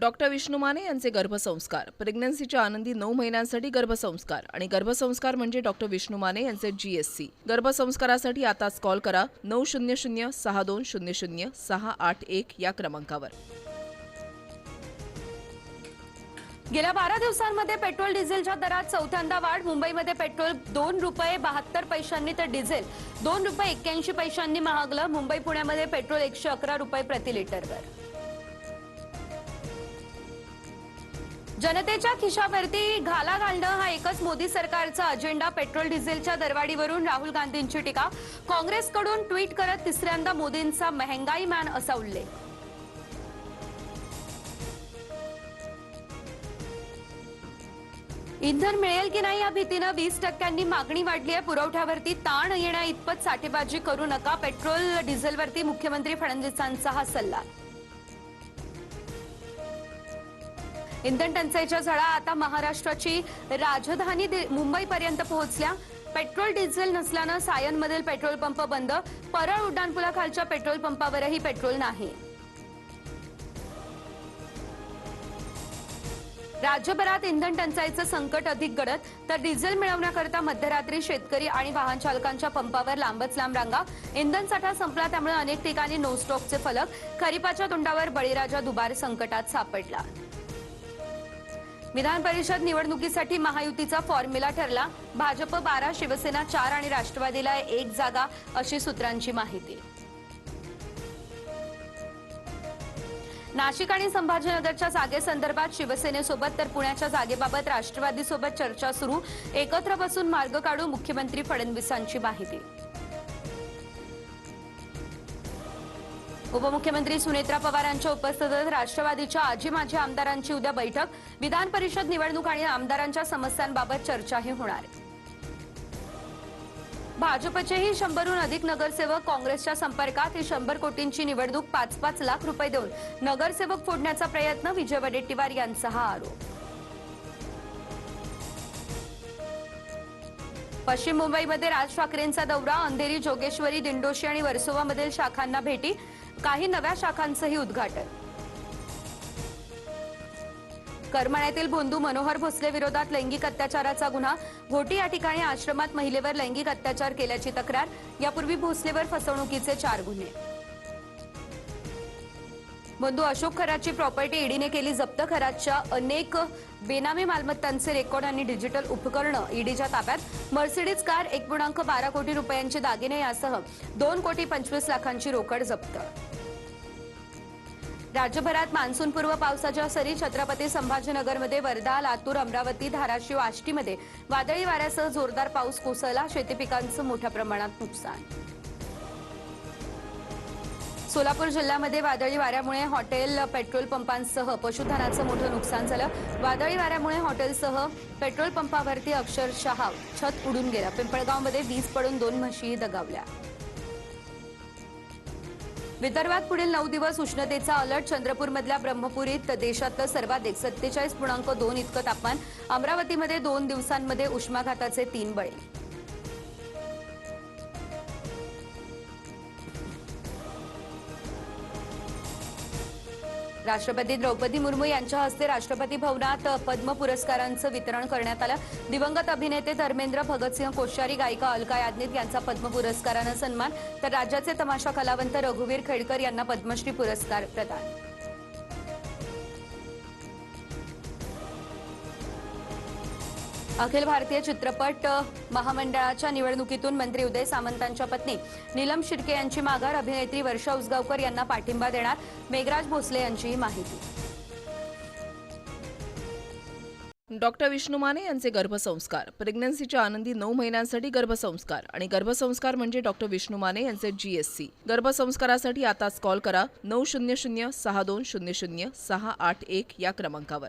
Doctor Vishnu Mane यांचे गर्भसंस्कार, प्रेग्नन्सीच्या आनंदी 9 महिन्यांसाठी गर्भसंस्कार आणि गर्भसंस्कार म्हणजे डॉक्टर विष्णू माने यांचे GSC। गर्भसंस्कारासाठी आताच कॉल करा 900 6200 681 या क्रमांकावर। गेल्या 12 दिवसांमध्ये पेट्रोल डिझेलच्या दरात चौथ्यांदा वाढ। मुंबईमध्ये पेट्रोल ₹2.72 तर डिझेल ₹2.81 महागलं। मुंबई पुण्यामध्ये पेट्रोल ₹111 प्रति लिटरवर। जनतेच्या खिशावरती घाला घालणं हा एकच मोदी सरकारचा अजेंडा। पेट्रोल डिझेलच्या दरवाढीवरून राहुल गांधींची टीका। काँग्रेसकडून ट्विट करत तिसऱ्यांदा मोदींचा महंगाई मॅन असा उल्लेख। इंधन मिळेल की नाही या भीतीनं 20% मागणी वाढली आहे। पुरवठ्यावरती ताण येण्या इतपत साठेबाजी करू नका, पेट्रोल डिझेलवरती मुख्यमंत्री फडणवीसांचा हा सल्ला। इंधन टंचाईच्या झळा आता महाराष्ट्राची राजधानी मुंबईपर्यंत पोहोचल्या। पेट्रोल डिझेल नसल्यानं सायनमधील पेट्रोल पंप बंद। परळ उड्डाणपुलाखालच्या पेट्रोल पंपावरही पेट्रोल नाही। राज्यभरात इंधन टंचाईचं संकट अधिक गडद, तर डिझेल मिळवण्याकरता मध्यरात्री शेतकरी आणि वाहन चालकांच्या पंपावर लांबच लांब रांगा। इंधन साठा संपला, त्यामुळे अनेक ठिकाणी नो स्टॉकचे फलक। खरीपाच्या तोंडावर बळीराजा दुबार संकटात सापडला। विधान परिषद निवडणुकीसाठी महायुतीचा फॉर्म्युला ठरला। भाजप 12, शिवसेना 4 आणि राष्ट्रवादीला 1 जागा अशी सूत्रांची माहिती। नाशिक आणि संभाजीनगरच्या जागेसंदर्भात शिवसेनेसोबत तर पुण्याच्या जागेबाबत राष्ट्रवादीसोबत चर्चा सुरू। एकत्र बसून मार्ग काढू, मुख्यमंत्री फडणवीसांची माहिती। उपमुख्यमंत्री सुनेत्रा पवारांच्या उपस्थितीत राष्ट्रवादीच्या आजी माजी आमदारांची उद्या बैठक। विधान परिषद निवडणूक आणि आमदारांच्या समस्यांबाबत चर्चाही होणार। भाजपचेही 100हून अधिक नगरसेवक काँग्रेसच्या संपर्कात। ही 100 कोटींची निवडणूक 5-5 लाख रुपये देऊन नगरसेवक फोडण्याचा प्रयत्न, विजय वडेट्टीवार यांचा हा आरोप। पश्चिम मुंबईमध्ये राज ठाकरेंचा दौरा। अंधेरी, जोगेश्वरी, दिंडोशी आणि वर्सोवामधील शाखांना भेटी, काही नव्या शाखांचंही उद्घाटन। करमाळ्यातील भोंदू मनोहर भोसले विरोधात लैंगिक अत्याचाराचा गुन्हा। घोटी या ठिकाणी आश्रमात महिलेवर लैंगिक अत्याचार केल्याची तक्रार। यापूर्वी भोसलेवर फसवणुकीचे 4 गुन्हे। बंधू अशोक खरातची प्रॉपर्टी ईडीने केली जप्त। खरातच्या अनेक बेनामी मालमत्तांचे रेकॉर्ड आणि डिजिटल उपकरणं ईडीच्या ताब्यात। मर्सिडीज कार, 1.12 कोटी रुपयांचे दागिने यासह 2.25 लाखांची रोकड जप्त। राज्यभरात मान्सूनपूर्व पावसाच्या सरी। छत्रपती संभाजीनगरमध्ये वर्धा, लातूर, अमरावती, धाराशिव, आष्टीमध्ये वादळी वाऱ्यासह जोरदार पाऊस कोसळला। शेती पिकांचं मोठ्या प्रमाणात नुकसान। सोलापूर जिल्ह्यामध्ये वादळी वाऱ्यामुळे हॉटेल, पेट्रोल पंपांसह पशुधनाचं मोठं नुकसान झालं। वादळी वाऱ्यामुळे हॉटेलसह पेट्रोल पंपावरती अक्षरशः छत उडून गेलं। पिंपळगावमध्ये वीज पडून 2 म्हशी दगावल्या। विदर्भात पुढील 9 दिवस उष्णतेचा अलर्ट। चंद्रपूरमधल्या ब्रह्मपुरीत देशातलं सर्वाधिक 47.2 इतकं तापमान। अमरावतीमध्ये 2 दिवसांमध्ये उष्माघाताचे 3 बळी। राष्ट्रपती द्रौपदी मुर्मू यांच्या हस्ते राष्ट्रपती भवनात पद्म पुरस्कारांचं वितरण करण्यात आलं। दिवंगत अभिनेते धर्मेंद्र, भगतसिंह कोश्यारी, गायिका अलका याज्ञिक यांचा पद्म पुरस्कारानं सन्मान, तर राज्याचे तमाशा कलावंत रघुवीर खेडकर यांना पद्मश्री पुरस्कार प्रदान। अखिल भारतीय चित्रपट महामंडळाच्या निवडणुकीतून मंत्री उदय सामंतांच्या पत्नी नीलम शिर्के यांची माघार। अभिनेत्री वर्षा उसगावकर यांना पाठिंबा देणार, मेघराज भोसले यांची माहिती। डॉक्टर विष्णू माने यांचे गर्भसंस्कार, प्रेग्नन्सीच्या आनंदी 9 महिन्यांसाठी गर्भसंस्कार आणि गर्भसंस्कार म्हणजे डॉक्टर विष्णू माने यांचे GSC। गर्भसंस्कारासाठी आताच कॉल करा 900 6200 681 या क्रमांकावर।